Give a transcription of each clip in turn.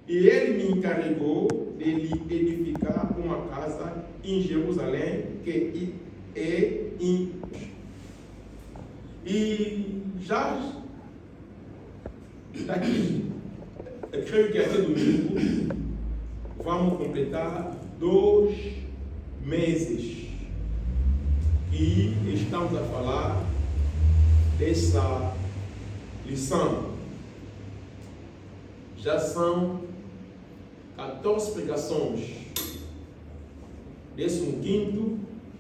E ele me encarregou de lhe edificar uma casa em Jerusalém, que é em... E já daqui, eu creio que até domingo, vamos completar 2 meses que estamos a falar dessa lição. Já são 14 pregações, 15º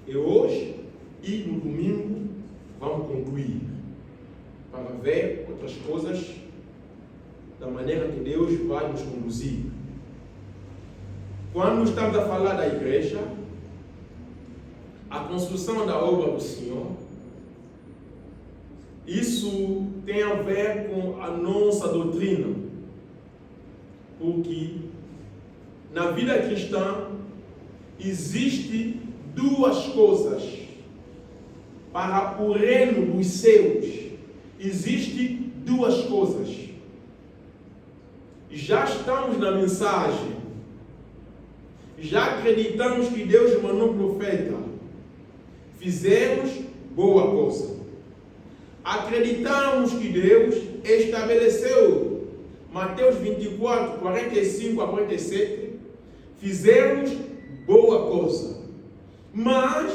é hoje, e no domingo vamos concluir para ver outras coisas da maneira que Deus vai nos conduzir. Quando estamos a falar da igreja, a construção da obra do Senhor, isso tem a ver com a nossa doutrina, porque na vida cristã existe 2 coisas para o reino dos céus. Existe 2 coisas. Já estamos na mensagem. Já acreditamos que Deus mandou um profeta. Fizemos boa coisa. Acreditamos que Deus estabeleceu Mateus 24, 45 a 47. Fizemos boa coisa. Mas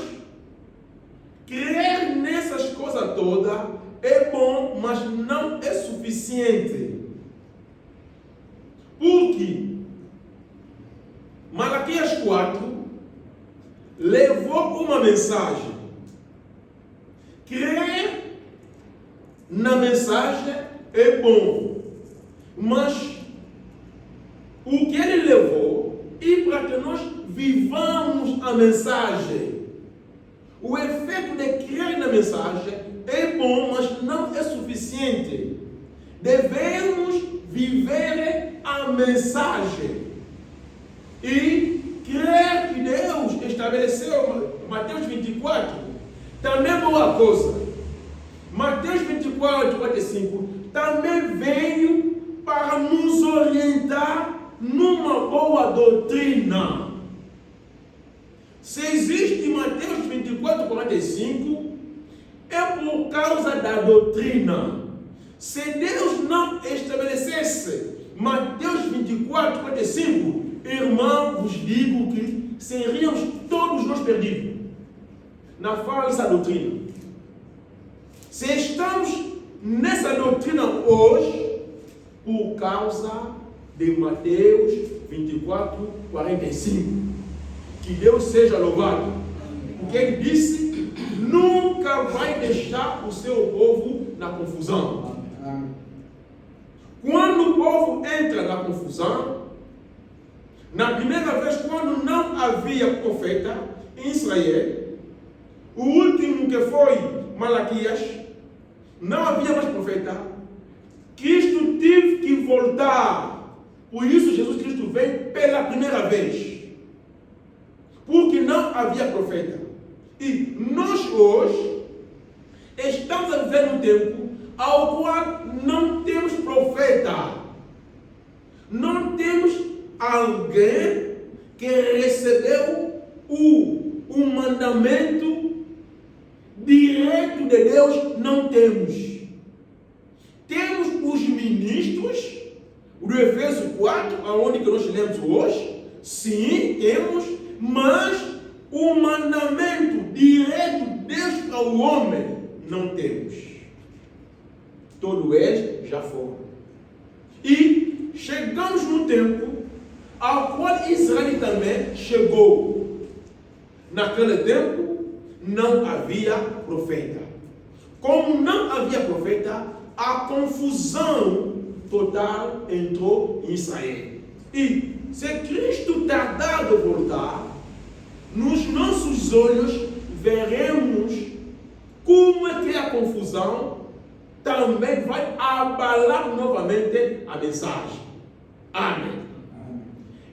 crer nessas coisas todas é bom, mas não é suficiente. Porque Malaquias 4 levou uma mensagem. Crer na mensagem é bom, mas o que ele levou e para que nós vivamos a mensagem, o efeito de crer na mensagem é bom, mas não é suficiente. Devemos viver a mensagem e crer que Deus estabeleceu Mateus 24 também é boa coisa. Mateus 24, 45 também veio para nos orientar numa boa doutrina. Se existe Mateus 24, 45, é por causa da doutrina. Se Deus não estabelecesse Mateus 24, 45, irmão, vos digo que seríamos todos nós perdidos na falsa doutrina. Se estamos nessa doutrina hoje, por causa de Mateus 24, 45. Que Deus seja louvado. Porque ele disse, nunca vai deixar o seu povo na confusão. Quando o povo entra na confusão, na primeira vez, quando não havia profeta em Israel, o último que foi Malaquias, não havia mais profeta, Cristo teve que voltar. Por isso Jesus Cristo veio pela primeira vez. Porque não havia profeta. E nós hoje estamos a viver um tempo ao qual não temos profeta. Não temos alguém que recebeu o mandamento direto de Deus. Não temos. Temos os ministros do Efésios 4, aonde que nós lemos hoje. Sim, temos, mas o mandamento direto de Deus ao homem não temos. Todos eles já foram. E chegamos no tempo ao qual Israel também chegou. Naquele tempo não havia profeta. Como não havia profeta, a confusão total entrou em Israel. E se Cristo tardar de voltar, nos nossos olhos veremos como é que a confusão também vai abalar novamente a mensagem. Amém.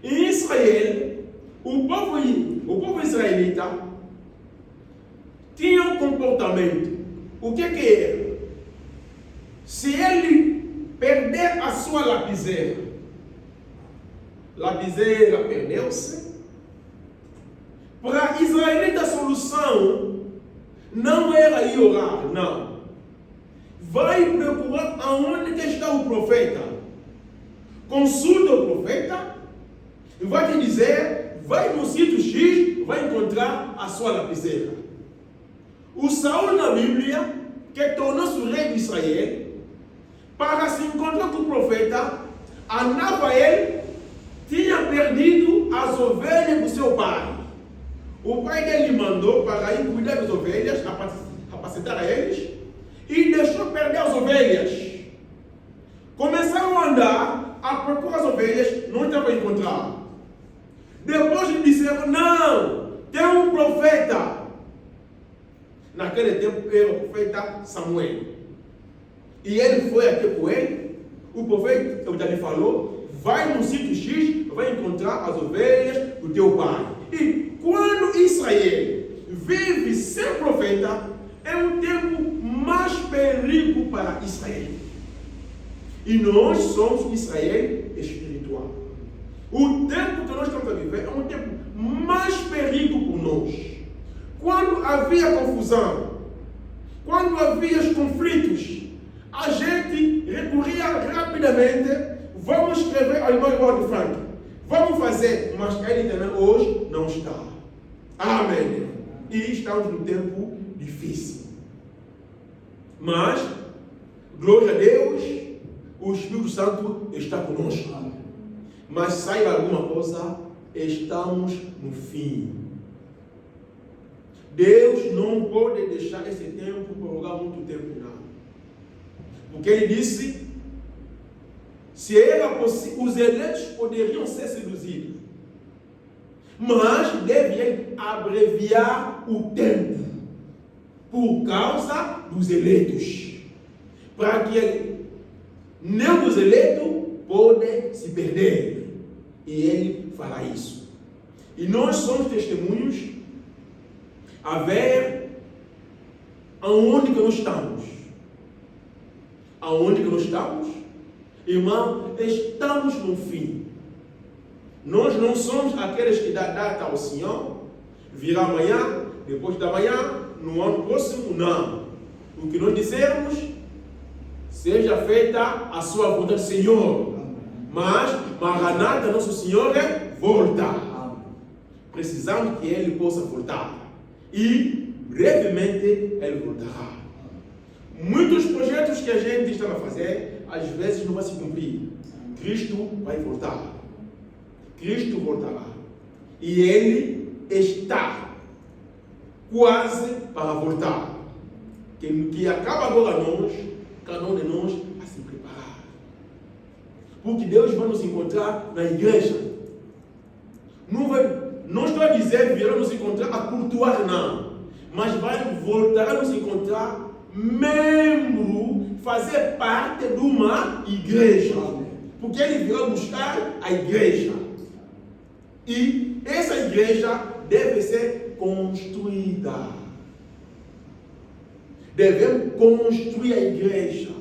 Em Israel, o povo israelita tinha um comportamento. O que era? Se ele perder a sua lapiseira, lapiseira perdeu-se. Para Israelita a solução não era ir orar, não. Vai procurar aonde que está o profeta. Consulta o profeta e vai te dizer, vai no sítio X, vai encontrar a sua lapiseira. O Saul na Bíblia, que tornou-se o rei de Israel, para se encontrar com o profeta, Anabael tinha perdido as ovelhas do seu pai. O pai dele mandou para ir cuidar das ovelhas, capacitar a eles, e deixou perder as ovelhas. Começaram a andar, a procurar as ovelhas, não estavam a encontrar. Depois lhe disseram, não, tem um profeta. Naquele tempo era o profeta Samuel. E ele foi até com ele. O profeta, eu já lhe falou, vai no sítio X, vai encontrar as ovelhas do teu pai. E quando Israel vive sem profeta, é um tempo mais perigo para Israel. E nós somos Israel espiritual. O tempo que nós estamos a viver é um tempo mais perigo por nós. Quando havia confusão, quando havia conflitos, a gente recorria rapidamente, vamos escrever a irmã de Frank, vamos fazer, mas ele também hoje não está. Amém. E estamos num tempo difícil. Mas, glória a Deus, o Espírito Santo está conosco. Mas saiba alguma coisa, estamos no fim. Deus não pode deixar esse tempo prolongar muito tempo, não. Porque ele disse, se era possível, os eleitos poderiam ser seduzidos, mas deve abreviar o tempo, por causa dos eleitos, para que nem os eleitos podem se perder. E ele fará isso. E nós somos testemunhos a ver aonde que nós estamos. Aonde que nós estamos? Irmão, estamos no fim. Nós não somos aqueles que dá data ao Senhor, virá amanhã, depois da manhã, no ano próximo, não. O que nós dizemos, seja feita a sua vontade, Senhor. Mas, Maranata, nosso Senhor, volta. Precisamos que Ele possa voltar. E, brevemente, Ele voltará. Muitos projetos que a gente está a fazer, às vezes não vai se cumprir. Cristo vai voltar. Cristo voltará. E Ele está quase para voltar. Que acaba agora nós, cada um de nós, a se preparar. Porque Deus vai nos encontrar na igreja. Não estou a dizer virá nos encontrar a cultuar, não. Mas vai voltar a nos encontrar membro, fazer parte de uma igreja. Porque Ele virá buscar a igreja. E essa igreja deve ser construída. Devemos construir a igreja.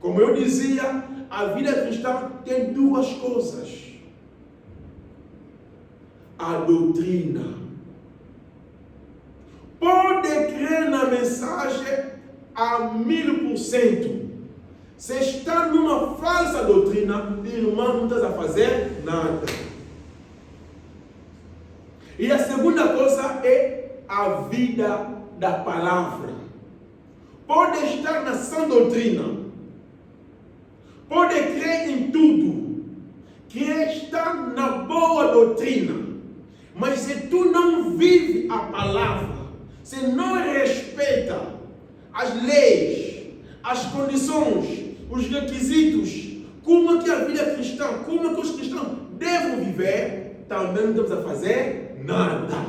Como eu dizia, a vida cristã tem duas coisas. A doutrina. Pode crer na mensagem a 1000%. Se está numa falsa doutrina, irmão, não está a fazer nada. E a segunda coisa é a vida da palavra. Pode estar na sã doutrina. Pode crer em tudo. Que está na boa doutrina. Mas se tu não vive a palavra, se não respeita as leis, as condições, os requisitos, como que a vida cristã, como que os cristãos devem viver, também não estamos a fazer nada.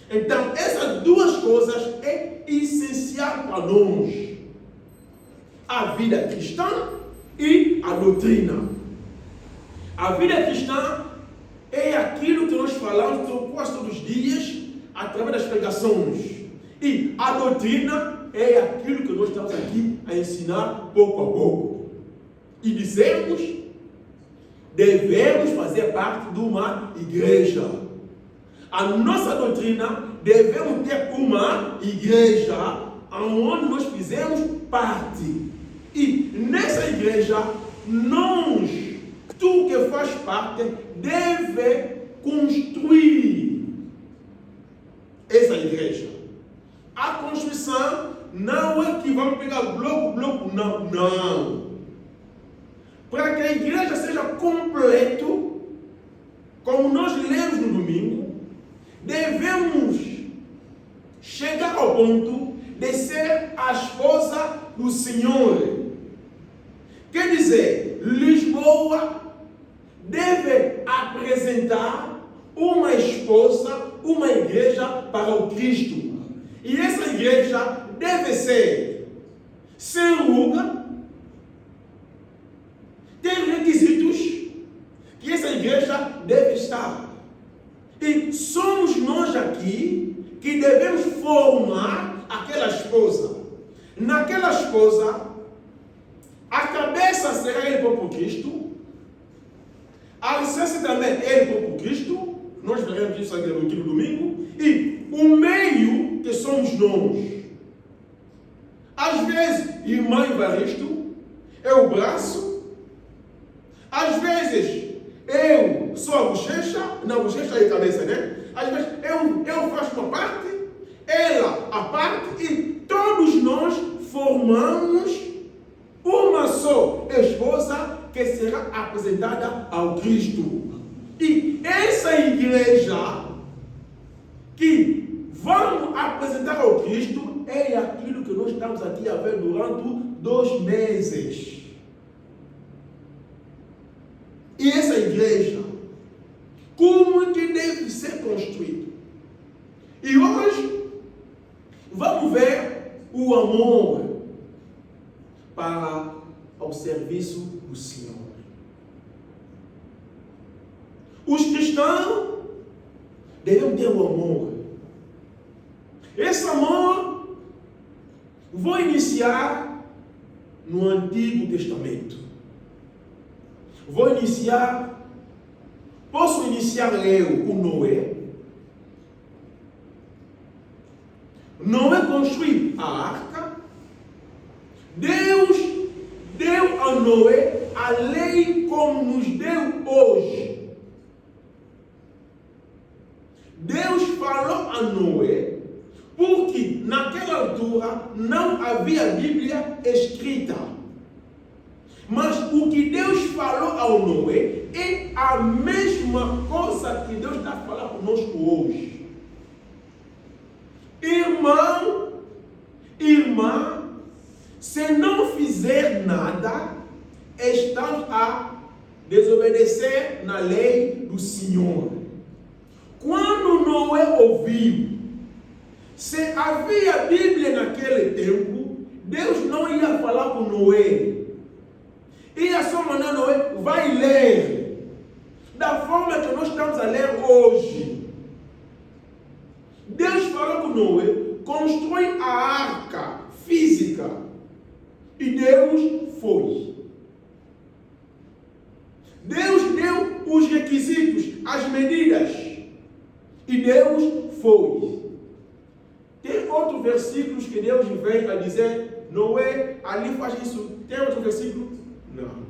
Então, essas duas coisas é essencial para nós. A vida cristã e a doutrina. A vida cristã é aquilo que nós falamos quase todos os dias, através das pregações. E a doutrina é aquilo que nós estamos aqui a ensinar pouco a pouco. E dizemos devemos fazer parte de uma igreja. A nossa doutrina, devemos ter uma igreja onde nós fizemos parte. E nessa igreja, nós, tu que faz parte, deve construir essa igreja. A construção não é que vamos pegar bloco, não. Para que a igreja seja completa, como nós lemos no domingo, devemos chegar ao ponto de ser a esposa do Senhor. Quer dizer, Lisboa deve apresentar uma esposa, uma igreja para o Cristo. E essa igreja deve ser sem ruga, tem requisitos que essa igreja deve estar. E somos nós aqui que devemos formar aquela esposa. Naquela esposa, a cabeça será ele próprio Cristo, a licença também é ele próprio Cristo, nós veremos isso aqui no último domingo, e o meio que somos nós. Às vezes, irmã Evaristo é o braço, às vezes eu sou a bochecha, na bochecha é a cabeça, né? Às vezes eu faço uma parte, ela a parte, e todos nós formamos uma só esposa que será apresentada ao Cristo. E essa igreja que vamos apresentar ao Cristo é aquilo que nós estamos aqui a ver durante 2 meses. E essa igreja, como que deve ser construída? E hoje, vamos ver o amor para o serviço do Senhor. Os cristãos devem ter o amor. Esse amor, vou iniciar no Antigo Testamento. Posso iniciar eu com Noé. Noé construiu a arca. Deus deu a Noé a lei como nos deu hoje. Deus falou a Noé, porque naquela altura não havia Bíblia escrita. Mas o que Deus falou ao Noé é a mesma coisa que Deus está falando conosco hoje. Irmão, irmã, se não fizer nada, estamos a desobedecer na lei do Senhor. Quando Noé ouviu, se havia Bíblia naquele tempo, Deus não ia falar com Noé. Ia só mandar Noé, vai ler, da forma que nós estamos a ler hoje. Deus falou com Noé, constrói a arca física. E Deus foi. Deus deu os requisitos, as medidas. E Deus foi. Tem outros versículos que Deus vem a dizer, Noé, ali faz isso. Tem outro versículo? Não.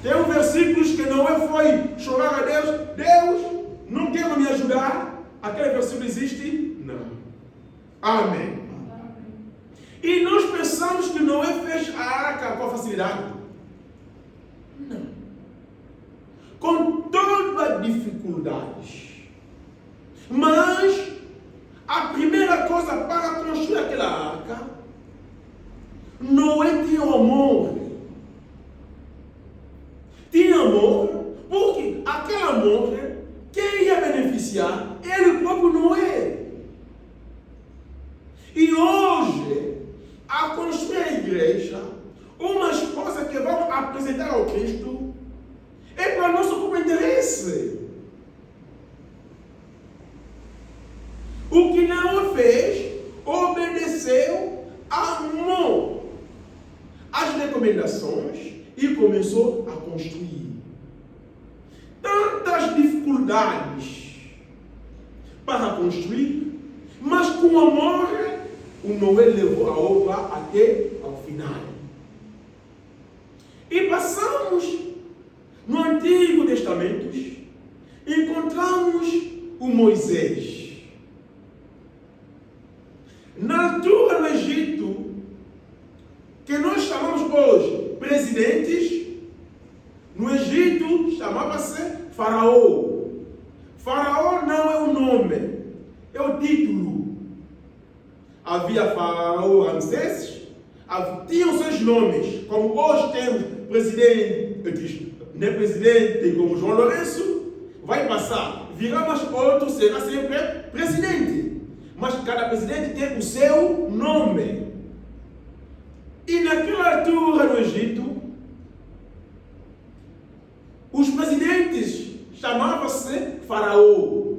Tem um versículo que Noé foi chorar a Deus. Deus, não quer me ajudar? Aquele versículo existe? Não. Amém. E nós pensamos que Noé fez a arca com facilidade. Não. Com toda a dificuldade. Mas a primeira coisa para construir aquela arca, Noé tinha amor. Tinha amor, porque aquele amor, quem ia beneficiar? Ele próprio Noé. E hoje, a construir a igreja, uma esposa que vamos apresentar ao Cristo, é para nosso próprio interesse. O que Noé fez, obedeceu, amou as recomendações e começou a construir. Tantas dificuldades para construir, mas com amor, o Noé levou a obra até ao final. E passamos no Antigo Testamento, encontramos o Moisés. Na altura no Egito, que nós chamamos hoje presidentes, no Egito chamava-se Faraó. Faraó não é o nome, é o título. Havia Faraó Ramsés, tinham seus nomes, como hoje temos presidente, não é presidente como João Lourenço, vai passar, virá, mas outro será sempre presidente. Mas cada presidente tem o seu nome. E naquela altura no Egito, os presidentes chamavam-se Faraó.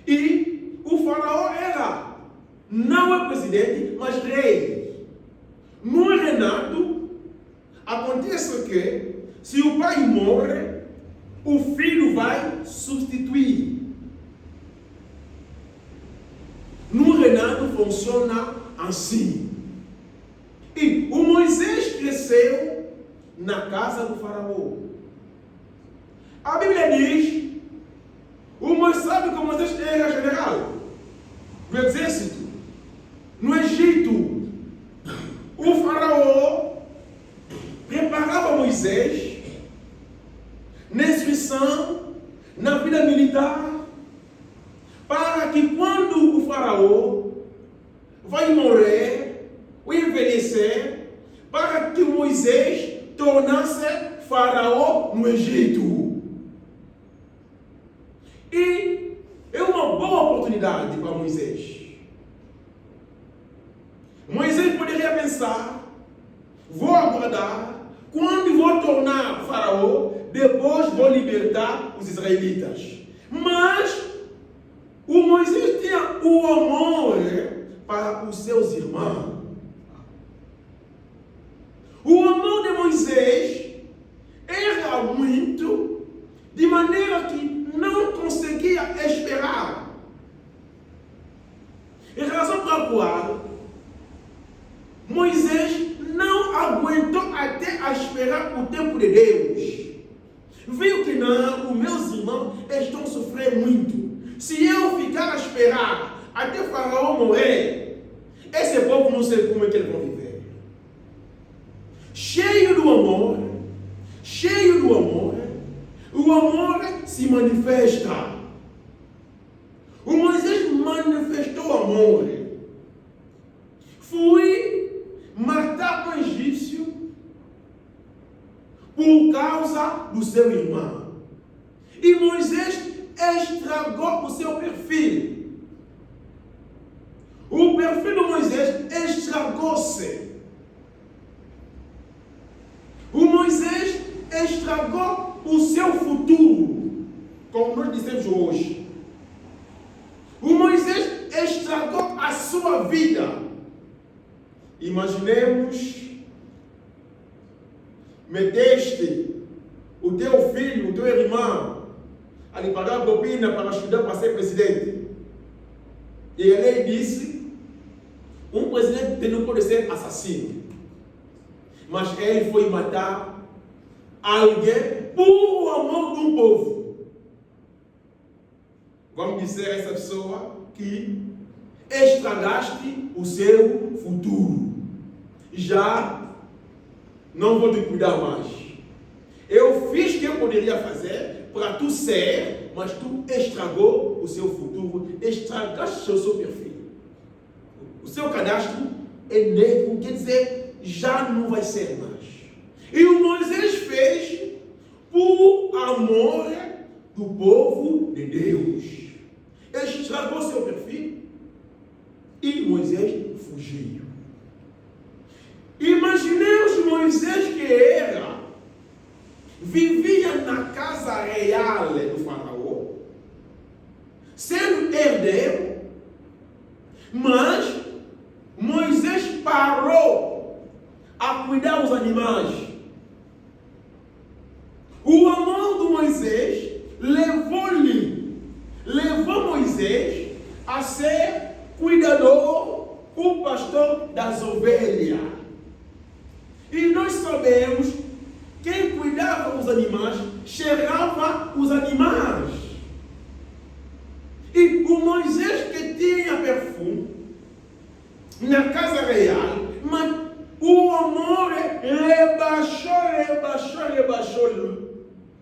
E o Faraó era, não é presidente, mas rei. No reinado, acontece que, se o pai morre, o filho vai substituir. No reinado funciona assim. E o Moisés cresceu na casa do Faraó. A Bíblia diz, o Moisés, sabe que o Moisés era general do exército. No Egito, o Faraó preparava Moisés na instrução, na vida militar, para que quando o Faraó vai morrer ou envelhecer, para que Moisés tornasse Faraó no Egito. E é uma boa oportunidade para Moisés. Moisés poderia pensar, vou aguardar, quando vou tornar Faraó, depois vou libertar os israelitas. Mas o Moisés tinha o amor para os seus irmãos. O amor de Moisés era muito, de maneira que não conseguia esperar. É a razão pela qual Moisés não aguentou até a esperar o tempo de Deus. Viu que não, os meus irmãos estão sofrendo muito. Se eu ficar a esperar até Faraó morrer, esse povo não sei como é que eles vão viver. Cheio do amor, o amor se manifesta. O Moisés manifestou amor. Fui matar o egípcio por causa do seu irmão. E Moisés estragou o seu perfil. O perfil de Moisés estragou-se. O Moisés estragou o seu futuro, como nós dissemos hoje. O Moisés estragou a sua vida. Imaginemos, meteste o teu filho, o teu irmão, a lhe pagar propina para estudar para ser presidente. E a lei disse, um presidente não pode ser assassino. Mas ele foi matar alguém por amor de um povo. Vamos dizer a essa pessoa que estragaste o seu futuro. Já não vou te cuidar mais. Eu fiz o que eu poderia fazer para tu ser, mas tu estragou o seu futuro, estragaste o seu perfil. O seu cadastro é negro, quer dizer, já não vai ser mais. E o Moisés fez por amor do povo de Deus. Estragou seu perfil e Moisés fugiu. Imaginemos Moisés que era, vivia na casa real do Faraó, sendo herdeiro, mas Moisés parou a cuidar dos animais. O amor de Moisés levou Moisés a ser cuidador, o pastor das ovelhas. E nós sabemos, quem cuidava dos animais, cheirava os animais. E o Moisés que tinha perfume na casa real, mas o amor rebaixou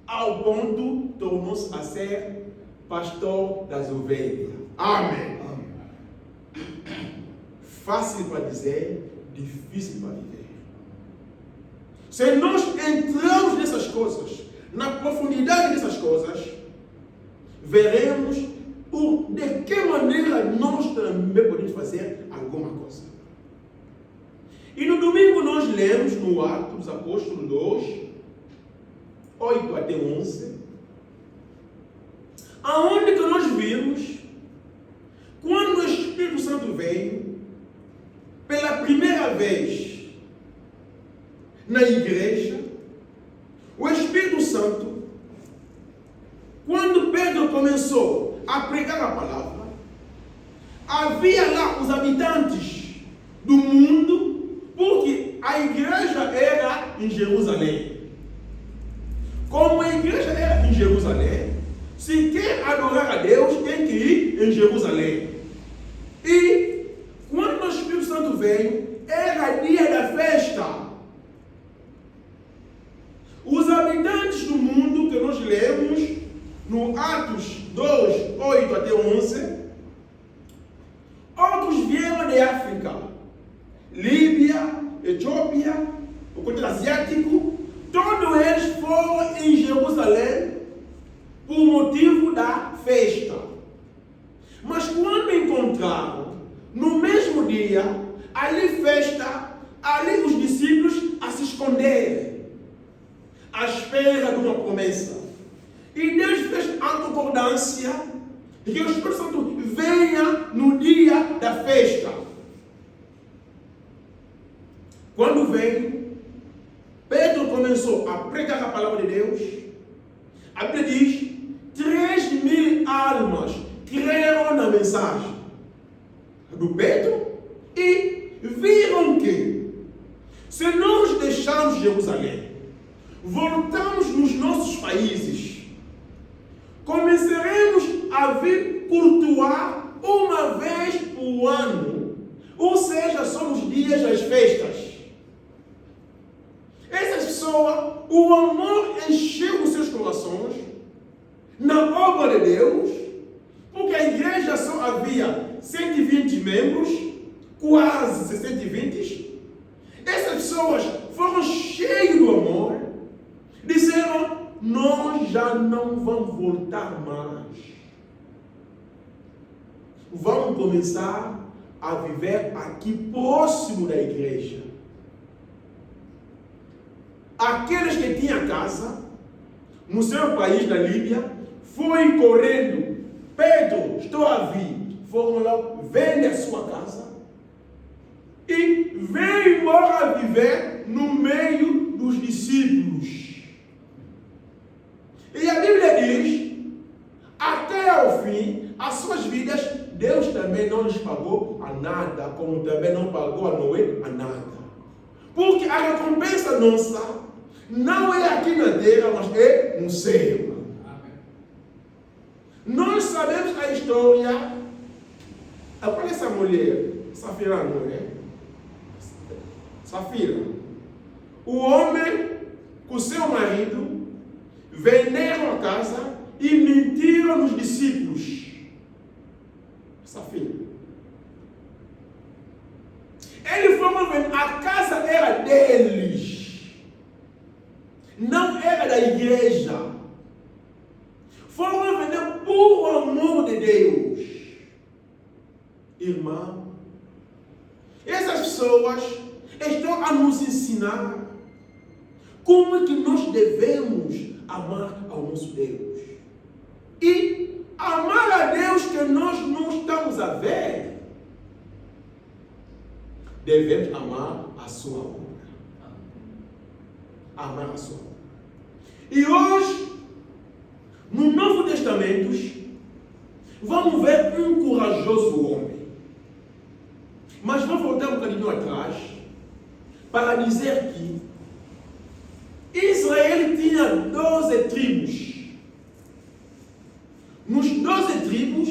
ao ponto tornou-se a ser pastor das ovelhas. Amém. Fácil para dizer, difícil para viver. Se nós entramos nessas coisas, na profundidade dessas coisas, veremos de que maneira nós também podemos fazer alguma coisa. E no domingo nós lemos no Atos dos Apóstolos 2, 8 até 11, aonde que nós vimos, quando o Espírito Santo veio, pela primeira vez na igreja, o Espírito Santo, quando Pedro começou a pregar a palavra, havia lá os habitantes do mundo, porque a igreja era em Jerusalém. Como a igreja era em Jerusalém, se quer adorar a Deus, tem que ir em Jerusalém. E quando o Espírito Santo veio, era dia da festa. Os habitantes do mundo que nós lemos no Atos 2, 8 até 11, outros vieram de África, Líbia, Etiópia, o continente asiático, todos eles foram em Jerusalém por motivo da festa. Mas quando encontraram, no mesmo dia, ali festa, ali os discípulos a se esconderem, à espera de uma promessa. E Deus fez a concordância de que o Espírito Santo venha no dia da festa. Quando veio, Pedro começou a pregar a palavra de Deus. A Bíblia diz: 3.000 almas creram na mensagem do Pedro e viram que, se nós deixarmos Jerusalém, voltamos nos nossos países, começaremos a vir cultuar uma vez por ano, ou seja, só nos dias das festas. Essas pessoas, o amor encheu os seus corações na obra de Deus, porque a igreja só havia 120 membros, quase 120. Essas pessoas foram cheias do amor, disseram: nós já não vamos voltar mais. Vamos começar a viver aqui próximo da igreja. Aqueles que tinham casa no seu país, na Líbia, foi correndo: Pedro, estou a vir. Foram lá, vende a sua casa e veio embora viver no meio dos discípulos. E a Bíblia diz: até ao fim, as suas vidas, Deus também não lhes pagou a nada, como também não pagou a Noé a nada. Porque a recompensa nossa não é aqui na terra, mas é no céu. Nós sabemos a história. Olha essa mulher, Safira, não é? Safira. O homem com seu marido venderam a casa e mentiram nos discípulos. Safira. Eles foram vender, a casa era deles, não era da igreja. Foram vender por amor de Deus. Irmão, essas pessoas estão a nos ensinar como é que nós devemos amar ao nosso Deus. E amar a Deus que nós não estamos a ver, devemos amar a sua obra. Amar a sua obra. E hoje, no Novo Testamento, vamos ver um corajoso homem. Mas vamos voltar um bocadinho atrás para dizer que Israel tinha 12 tribos. Nos 12 tribos,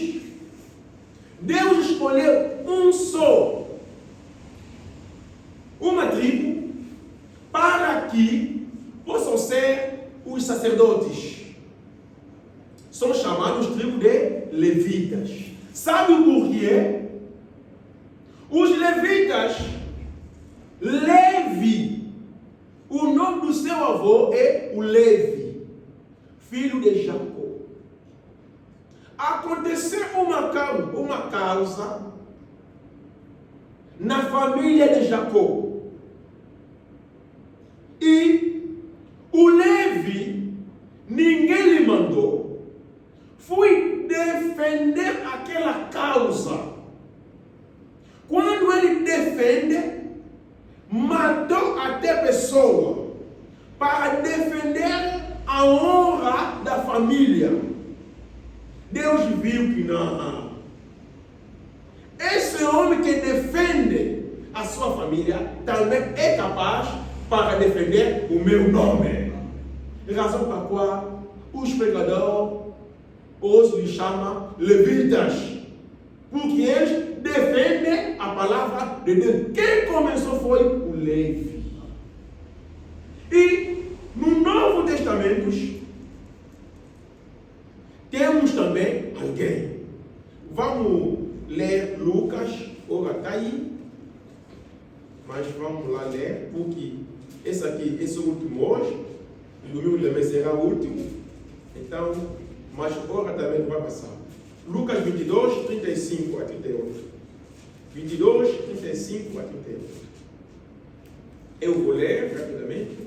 Deus escolheu um só, uma tribo, para que possam ser os sacerdotes. São chamados tribos de levitas. Sabe o porquê? Os levitas, Levi, o nome do seu avô é o Levi, filho de Jacó. Aconteceu uma causa na família de Jacó. E o Levi, ninguém lhe mandou, foi defender aquela causa. Quando ele defende, matou até pessoa para defender a honra da família. Deus viu que não. Esse homem que defende a sua família também é capaz para defender o meu nome. Razão para qual os pregadores hoje lhe chamam levitas, porque eles defendem a palavra de Deus. Quem começou foi o Levi. E no Novo Testamento temos também alguém. Vamos ler Lucas, ora está aí, mas vamos lá ler, porque esse aqui, esse último hoje, o domingo também será o último, então, mas ora também vai passar. Lucas 22, 35 a 38. 22, 35 a 38. Eu vou ler rapidamente.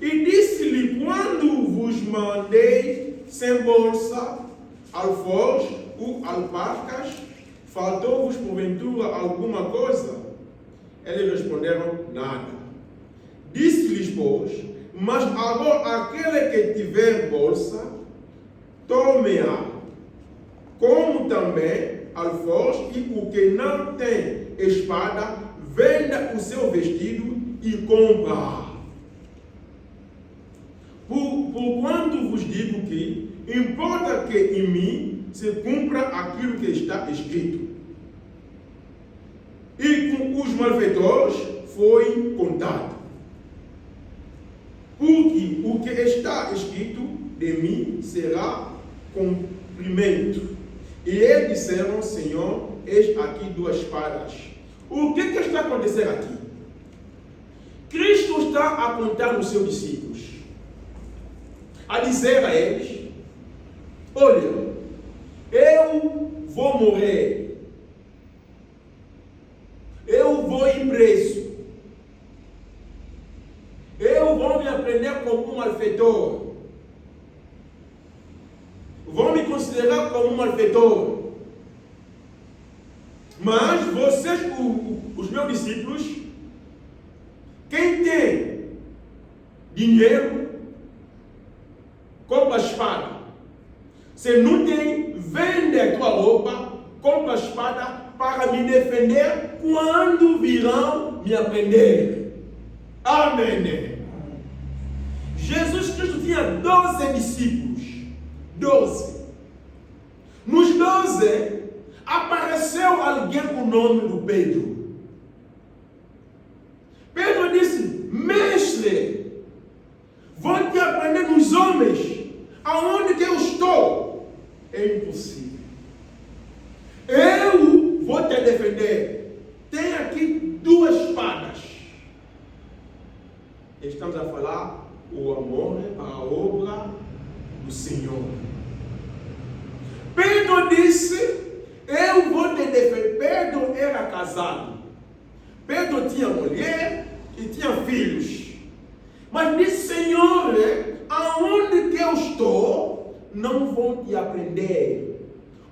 E disse-lhe: quando vos mandei sem bolsa, alforjes ou alparcas, faltou-vos porventura alguma coisa? Eles responderam: nada. Disse-lhes, pois: mas agora aquele que tiver bolsa, tome-a, como também alforjes, e o que não tem espada, venda o seu vestido e compra. Por quanto vos digo que importa que em mim se cumpra aquilo que está escrito. E com os malfeitores foi contado. Porque o que está escrito de mim será cumprimento. E eles disseram: Senhor, eis aqui 2 espadas. O que está acontecendo aqui? Cristo está a contar nos seus discípulos, a dizer a eles: olha, eu vou morrer, eu vou ir preso, eu vou me aprender como um malfeitor, vou me considerar como um malfeitor, mas vocês, os meus discípulos, quem tem dinheiro, compra a espada. Se não tem, vende a tua roupa, compra a espada para me defender quando virão me aprender. Amém. Jesus Cristo tinha 12 discípulos. 12. Nos 12, apareceu alguém com o nome do Pedro. Pedro disse: mestre, vou te aprender nos homens, aonde que eu estou. É impossível. Eu vou te defender. Tem aqui 2 espadas. Estamos a falar o amor, a obra do Senhor. Pedro disse: eu vou te defender. Pedro era casado. Pedro tinha mulher e tinha filhos. Mas disse: Senhor, aonde que eu estou, não vou te aprender,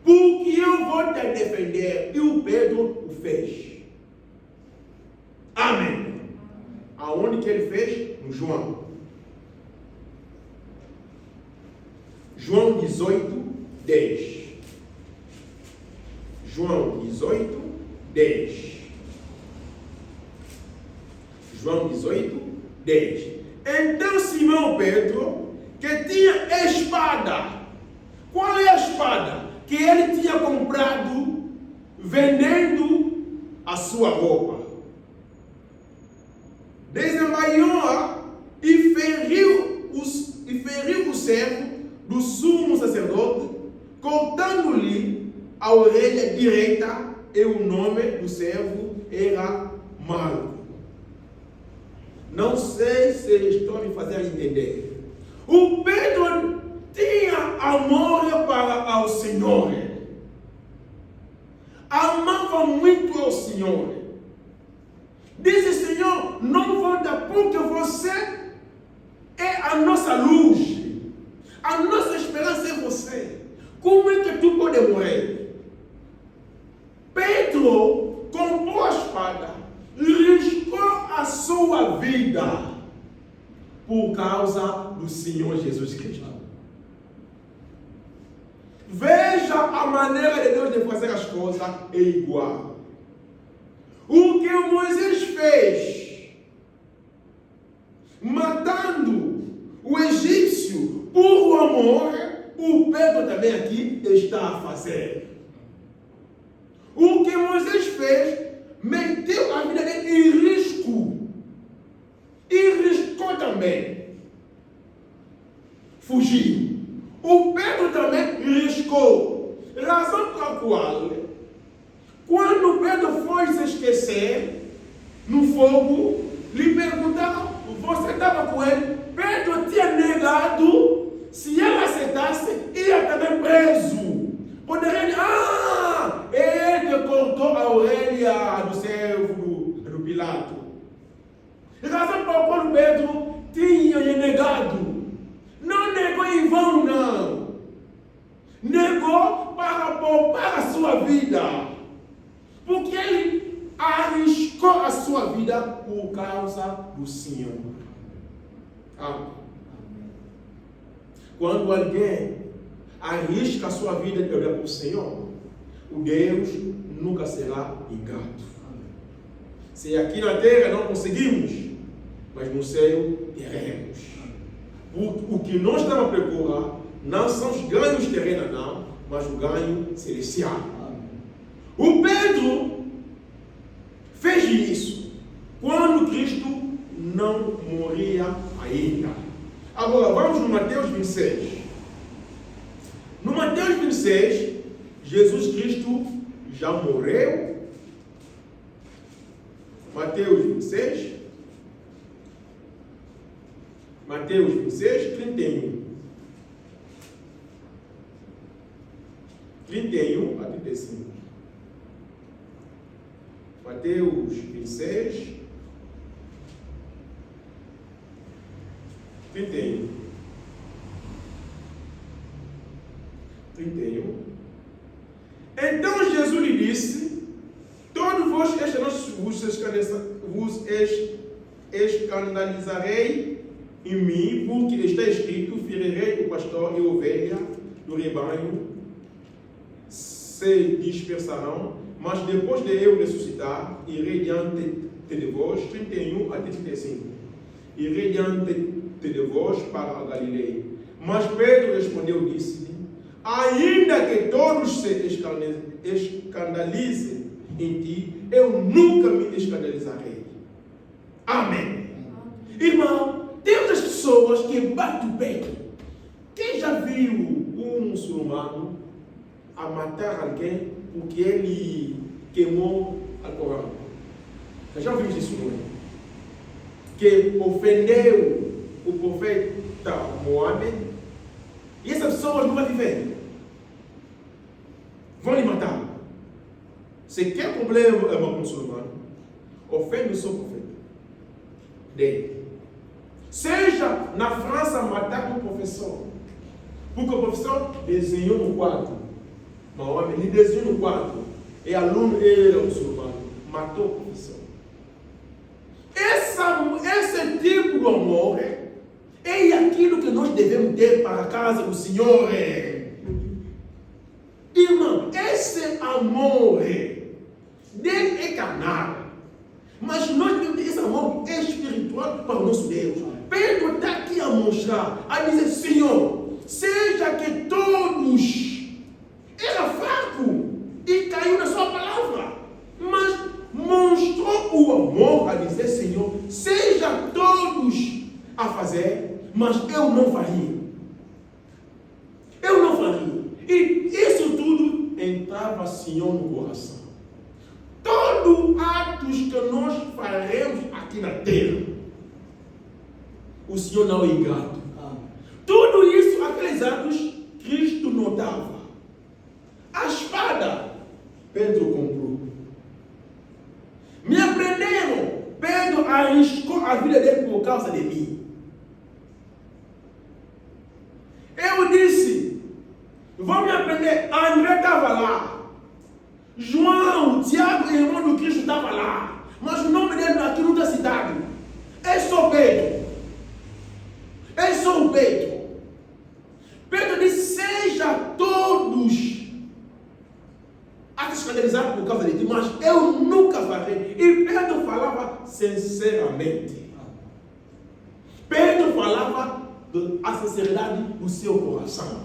porque eu vou te defender. E o Pedro o fez. Amém. Aonde que ele fez? No João. João 18, 10. João 18, 10. João 18, 10. Então Simão Pedro, que tinha espada. Qual é a espada? Que ele tinha comprado vendendo a sua roupa. Desembainhou-a e feriu o servo do sumo sacerdote, cortando-lhe a orelha direita, e o nome do servo era Malco. Não sei se estou me fazendo entender. O Pedro tinha amor para o Senhor. Amava muito ao Senhor. Disse: Senhor, não vou dar, porque você é a nossa luz. A nossa esperança é você. Como é que tu pode morrer? Pedro comprou a espada, riscou a sua vida por causa do Senhor Jesus Cristo. Veja a maneira de Deus de fazer as coisas é igual. O que Moisés fez, matando o egípcio por amor, o Pedro também aqui está a fazer. O que Moisés fez, meteu a vida dele em risco. E riscou também. Fugiu. O Pedro também riscou. Razão pela qual, quando Pedro foi se esquecer no fogo, lhe perguntaram: você estava com ele? Pedro tinha negado. Se ele aceitasse, ia também preso. Poderia dizer: ele que cortou a orelha do servo do Pilato. Razão pela qual Pedro tinha negado. Não negou em vão, não. Negou para poupar a sua vida. Porque ele arriscou a sua vida por causa do Senhor. Amém. Quando alguém arrisca a sua vida para o Senhor, o Deus nunca será engano. Se aqui na terra não conseguimos, mas no céu teremos. O que nós estamos a procurar não são os ganhos terrenos, não, mas o ganho celestial. O Pedro fez isso quando Cristo não morria ainda. Agora vamos no Mateus 26. No Mateus 26, Jesus Cristo já morreu. Mateus 26. Mateus 26, 31. 31 a 35. Mateus 26, 31. 31. Então Jesus lhe disse: todos vós esta noite vos escandalizarei em mim, porque está escrito: ferirei o pastor e a ovelha do rebanho se dispersarão, mas depois de eu ressuscitar, irei diante de vós. 31 a 35. Irei diante de vós para a Galileia. Mas Pedro respondeu, disse-lhe: ainda que todos se escandalizem em ti, eu nunca me escandalizarei. Amém. Irmão, tem outras pessoas que batem o peito. Quem já viu um muçulmano a matar alguém porque ele queimou a Corão? Já viu isso, não é? Que ofendeu o profeta Mohammed, e essas pessoas não vão viver. Vão lhe matar. Se quer problema é um muçulmano, ofende o seu profeta. Dele. Seja na França matar um professor, porque o professor desenhou no quadro. Mohammed, ele desenhou no quadro. E aluno era muçulmano, matou o professor. Esse tipo de amor é aquilo que nós devemos ter para a casa do Senhor. Irmão, esse amor dele é carnal. Mas nós temos esse amor espiritual para o nosso Deus. Pedro está aqui a mostrar, a dizer, Senhor, seja que todos era fraco e caiu na sua palavra, mas mostrou o amor a dizer, Senhor, seja todos a fazer, mas eu não faria. Eu não faria. E isso tudo entrava, Senhor, no coração. Todo atos que nós faremos aqui na terra, o Senhor não é ingrato. Tudo isso, aqueles atos, Cristo notava. A espada, Pedro comprou. Me aprenderam. Pedro arriscou a vida dele por causa de mim. Eu disse, vão me aprender, André estava lá. João, Tiago, irmão do Cristo, estava lá. Mas o nome dele aqui não está citado. É só Pedro. É só o Pedro. Pedro disse, seja todos a se escandalizar por causa de ti, mas eu nunca farei. E Pedro falava sinceramente. Pedro falava a sinceridade do seu coração.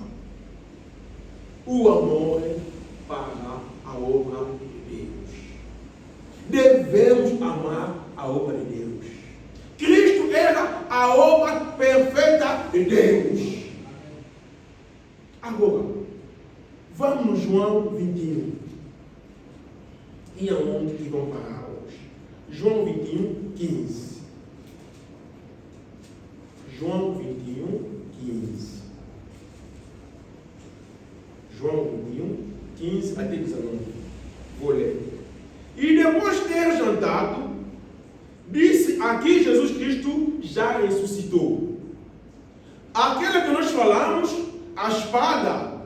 O amor para a obra de Deus. Devemos amar a obra de Deus. Cristo era a obra perfeita de Deus. Agora, vamos no João 21. E aonde que vão parar hoje? João 21, 15. João 21, 15. João 21, 15 até 19. Vou ler. E depois de ter jantado, disse, aqui Jesus Cristo já ressuscitou. Aquela que nós falamos, a espada,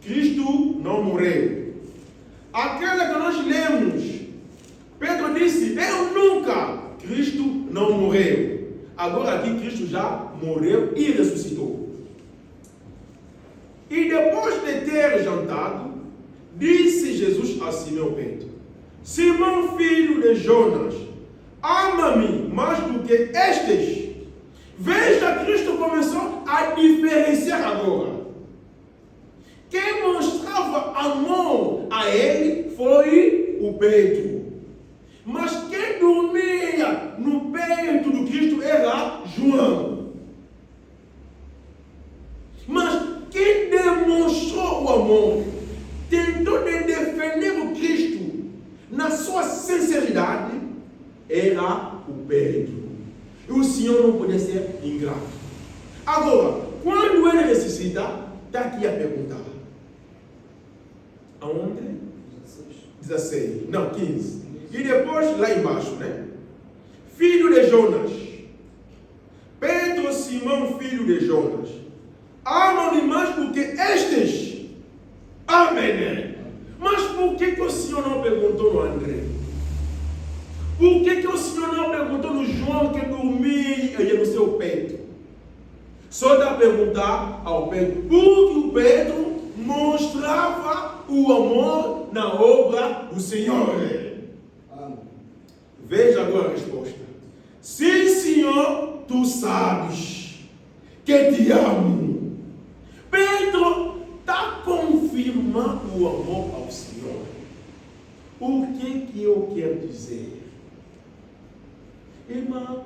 Cristo não morreu. Aquela que nós lemos, Pedro disse, eu nunca, Cristo não morreu. Agora aqui Cristo já morreu e ressuscitou. E depois de ter jantado, disse Jesus a Simão Pedro, Simão, filho de Jonas, ama-me mais do que estes. Veja, Cristo começou a diferenciar agora. Quem mostrava amor a ele foi o Pedro. Mas quem dormia no peito do Cristo era João. Mas quem demonstrou o amor, tentou de defender o Cristo na sua sinceridade, era o Pedro. E o Senhor não podia ser ingrato. Agora, quando ele ressuscita, está aqui a perguntar. Aonde? 16. Não, 15. E depois, lá embaixo, né? Filho de Jonas. Pedro, Simão, filho de Jonas. Ama-me mais do que estes. Amém. Mas por que o Senhor não perguntou no André? Por que o Senhor não perguntou no João que dormia no seu peito? Só dá a perguntar ao Pedro. Porque o Pedro mostrava o amor na obra do Senhor. Amém. Veja agora a resposta. Sim, Senhor, tu sabes que te amo. Pedro está confirmando o amor ao Senhor. O que eu quero dizer? Irmão,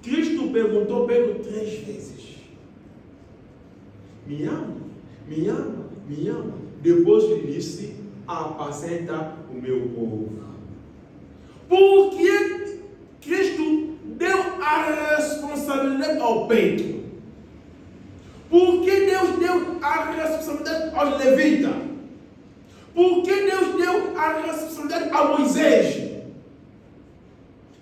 Cristo perguntou a Pedro 3 vezes. Me ama, me ama, me ama. Depois ele disse, apacenta o meu povo. Porque Cristo deu a responsabilidade ao Pedro. Porque Deus deu a responsabilidade aos levitas. Porque Deus deu a responsabilidade a Moisés.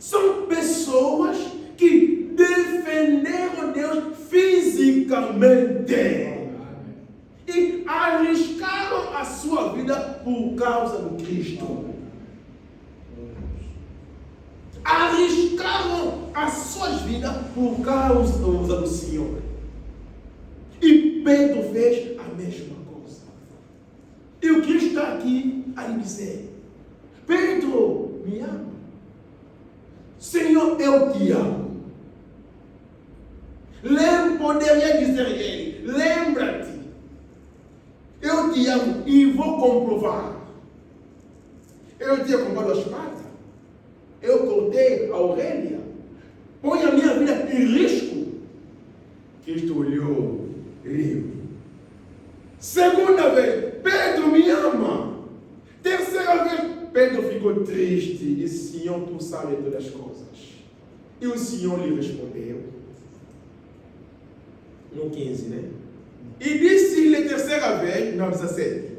São pessoas que defenderam Deus fisicamente. E arriscaram a sua vida por causa do Cristo. Arriscaram as suas vidas por causa do Senhor. Pedro fez a mesma coisa. E o Cristo está aqui a lhe dizer: Pedro, me ama. Senhor, eu te amo. Poderia dizer ele: lembra-te, eu te amo e vou comprovar. Eu tinha comprado a espada, eu cortei a orelha, põe a minha vida em risco. Cristo olhou e riu. Segunda vez, Pedro, me ama. Terceira vez, Pedro ficou triste e disse: Senhor, tu sabes todas as coisas. E o Senhor lhe respondeu, no 15, né? E disse-lhe terceira vez, no 17,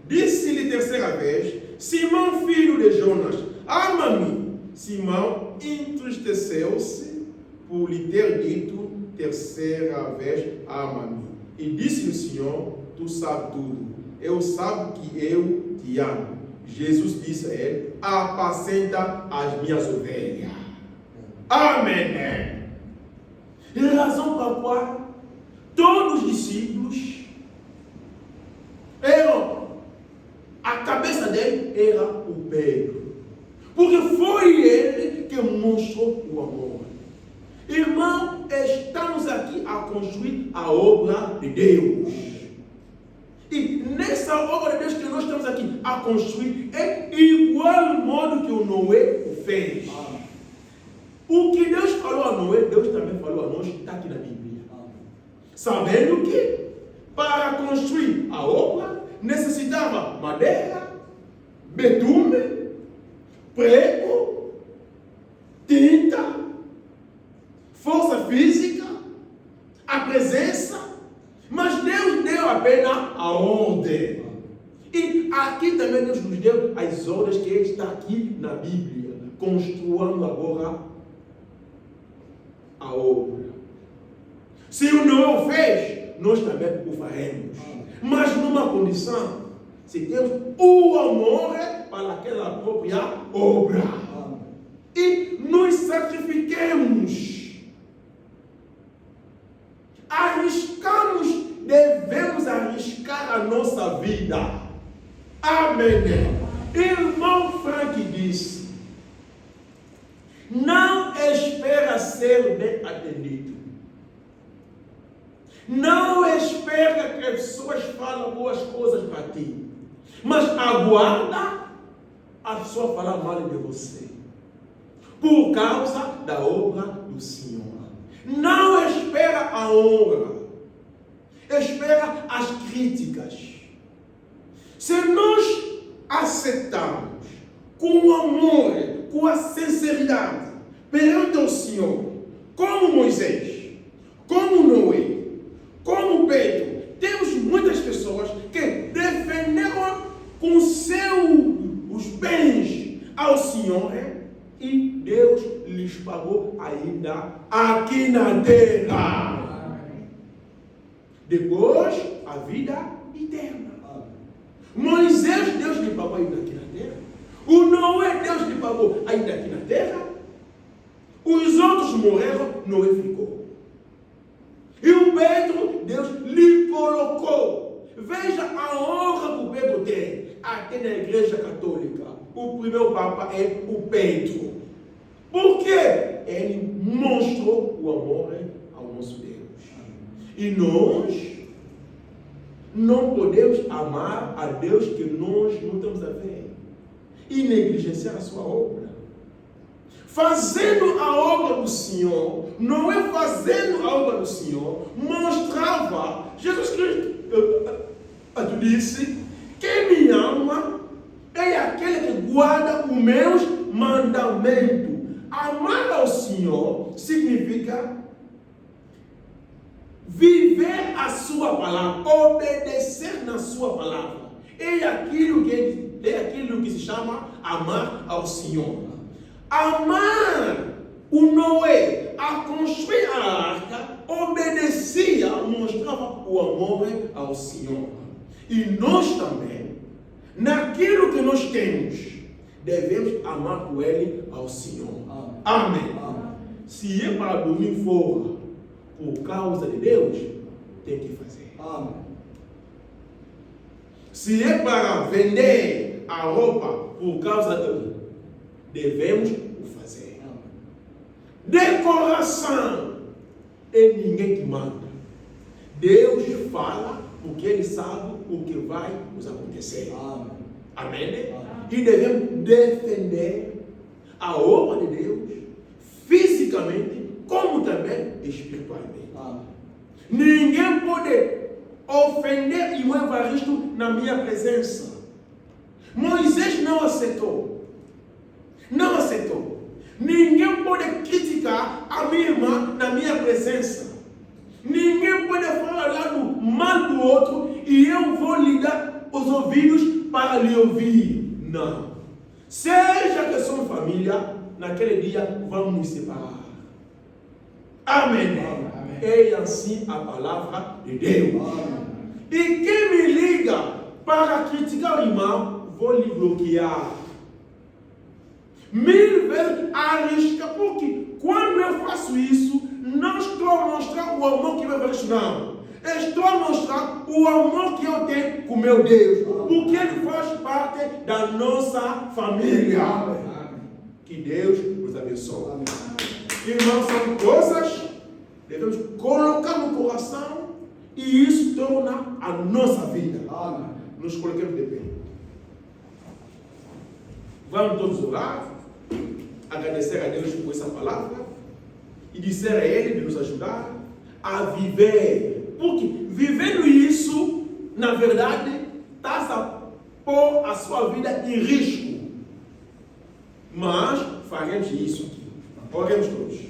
disse-lhe terceira vez: Simão, filho de Jonas, ama-me. Simão entristeceu-se por lhe ter dito terceira vez: ama-me. E disse-lhe o Senhor: tu sabes tudo, eu sabo que eu te amo. Jesus disse a ele: apacenta as minhas ovelhas. Amém. E a razão pela qual todos os discípulos a cabeça dele era o Pedro, porque foi ele que mostrou o amor. Irmão, estamos aqui a construir a obra de Deus. E nessa obra de Deus que nós estamos aqui a construir é igual modo que o Noé o fez. O que Deus falou a Noé, Deus também falou a nós, está aqui na Bíblia. Sabendo que para construir a obra necessitava madeira, betume, prego, tinta, força física, a presença, mas Deus deu apenas a ordem. E aqui também Deus nos deu as ordens que está aqui na Bíblia, construindo agora a obra. Se o Noé o fez, nós também o faremos. Mas numa condição: se temos o amor para aquela própria obra. E nos sacrifiquemos. Arriscamos, devemos arriscar a nossa vida. Amém. Irmão Frank disse: não espera ser bem atendido. Não espera que as pessoas falem boas coisas para ti, mas aguarda a pessoa falar mal de você, por causa da obra do Senhor. Não espera a honra, espera as críticas. Se nós aceitamos com amor, com a sinceridade perante o Senhor, como Moisés, como Noé, como Pedro, temos muitas pessoas que defenderam com os bens ao Senhor, e Deus lhes pagou ainda aqui na terra. Depois, a vida eterna. Moisés, Deus lhe pagou ainda aqui na terra. O Noé, Deus lhe pagou ainda aqui na terra. Os outros morreram, Noé ficou. E o Pedro, Deus lhe colocou. Veja a honra que o Pedro tem. Até na igreja católica, o primeiro papa é o Pedro. Por quê? Ele mostrou o amor ao nosso Deus. E nós não podemos amar a Deus que nós não estamos a ver e negligenciar a sua obra. Fazendo a obra do Senhor, não é fazendo a obra do Senhor, mostrava, Jesus Cristo disse: quem me ama é aquele que guarda os meus mandamentos. Amar ao Senhor significa viver a sua palavra, obedecer na sua palavra. É aquilo que se chama amar ao Senhor. Amar o Noé a construir a arca, obedecia, mostrava o amor ao Senhor. E nós também, naquilo que nós temos, devemos amar com ele ao Senhor. Amém. Se é para dormir fora por causa de Deus, tem que fazer. Amém. Se é para vender a roupa por causa dele, devemos o fazer. Decoração é ninguém que manda. Deus fala porque Ele sabe o que vai nos acontecer. Amém. Amém? E devemos defender a obra de Deus fisicamente como também espiritualmente. Amém. Ninguém pode ofender irmão Evaristo na minha presença. Moisés não aceitou. Não aceitou. Ninguém pode criticar a minha irmã na minha presença. Ninguém pode falar do mal do outro e eu vou lhe dar os ouvidos para lhe ouvir. Não. Seja que somos família, naquele dia vamos nos separar. Amém. Amém. É assim a palavra de Deus. Amém. E quem me liga para criticar o irmão, vou lhe bloquear. 1000 vezes arrisca, porque quando eu faço isso, não estou a mostrar o amor que eu vejo, não. Estou a mostrar o amor que eu tenho com meu Deus, porque Ele faz parte da nossa família. Amém. Que Deus nos abençoe. Amém. Irmãos, são coisas que devemos colocar no coração e isso torna a nossa vida. Amém. Nos coloquemos de pé. Vamos todos orar, agradecer a Deus por essa palavra e dizer a Ele de nos ajudar a viver. Porque vivendo isso, na verdade, está a pôr a sua vida em risco. Mas faremos isso aqui. Oremos todos.